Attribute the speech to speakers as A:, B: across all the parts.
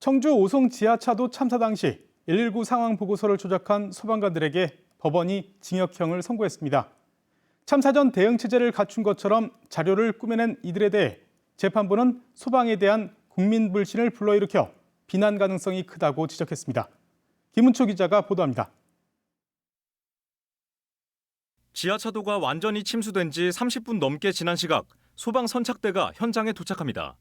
A: 청주 오송 지하차도 참사 당시 119 상황 보고서를 조작한 소방관들에게 법원이 징역형을 선고했습니다. 참사 전 대응 체제를 갖춘 것처럼 자료를 꾸며낸 이들에 대해 재판부는 소방에 대한 국민 불신을 불러일으켜 비난 가능성이 크다고 지적했습니다. 김은초 기자가 보도합니다.
B: 지하차도가 완전히 침수된 지 30분 넘게 지난 시각 소방 선착대가 현장에 도착합니다.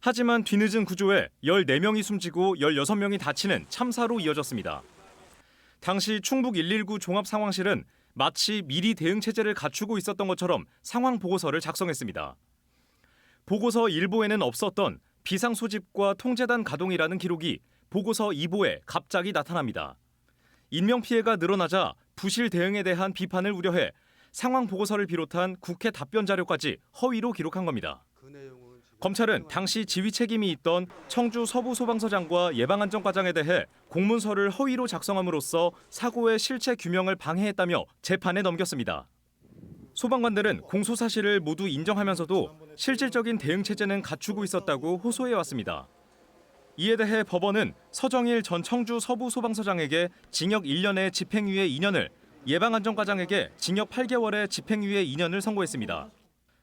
B: 하지만 뒤늦은 구조에 14명이 숨지고 16명이 다치는 참사로 이어졌습니다. 당시 충북 119 종합상황실은 마치 미리 대응 체제를 갖추고 있었던 것처럼 상황 보고서를 작성했습니다. 보고서 1보에는 없었던 비상 소집과 통제단 가동이라는 기록이 보고서 2보에 갑자기 나타납니다. 인명피해가 늘어나자 부실 대응에 대한 비판을 우려해 상황 보고서를 비롯한 국회 답변 자료까지 허위로 기록한 겁니다. 검찰은 당시 지휘 책임이 있던 청주 서부소방서장과 예방안전과장에 대해 공문서를 허위로 작성함으로써 사고의 실체 규명을 방해했다며 재판에 넘겼습니다. 소방관들은 공소 사실을 모두 인정하면서도 실질적인 대응 체제는 갖추고 있었다고 호소해왔습니다. 이에 대해 법원은 서정일 전 청주 서부소방서장에게 징역 1년에 집행유예 2년을, 예방안전과장에게 징역 8개월에 집행유예 2년을 선고했습니다.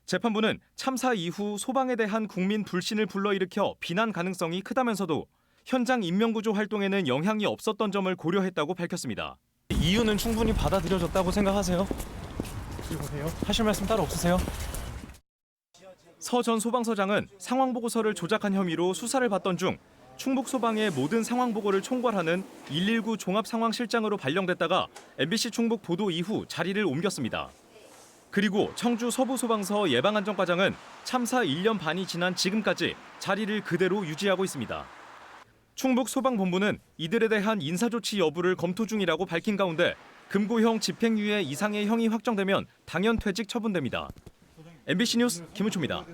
B: 재판부는 참사 이후 소방에 대한 국민 불신을 불러일으켜 비난 가능성이 크다면서도 현장 인명구조 활동에는 영향이 없었던 점을 고려했다고 밝혔습니다. 이유는 충분히 받아들여졌다고 생각하세요? 하실 말씀 따로 없으세요? 서 전 소방서장은 상황보고서를 조작한 혐의로 수사를 받던 중 충북소방의 모든 상황보고를 총괄하는 119 종합상황실장으로 발령됐다가 MBC 충북 보도 이후 자리를 옮겼습니다. 그리고 청주 서부소방서 예방안전과장은 참사 1년 반이 지난 지금까지 자리를 그대로 유지하고 있습니다. 충북소방본부는 이들에 대한 인사조치 여부를 검토 중이라고 밝힌 가운데 금고형 집행유예 이상의 형이 확정되면 당연 퇴직 처분됩니다. MBC 뉴스 김은초입니다.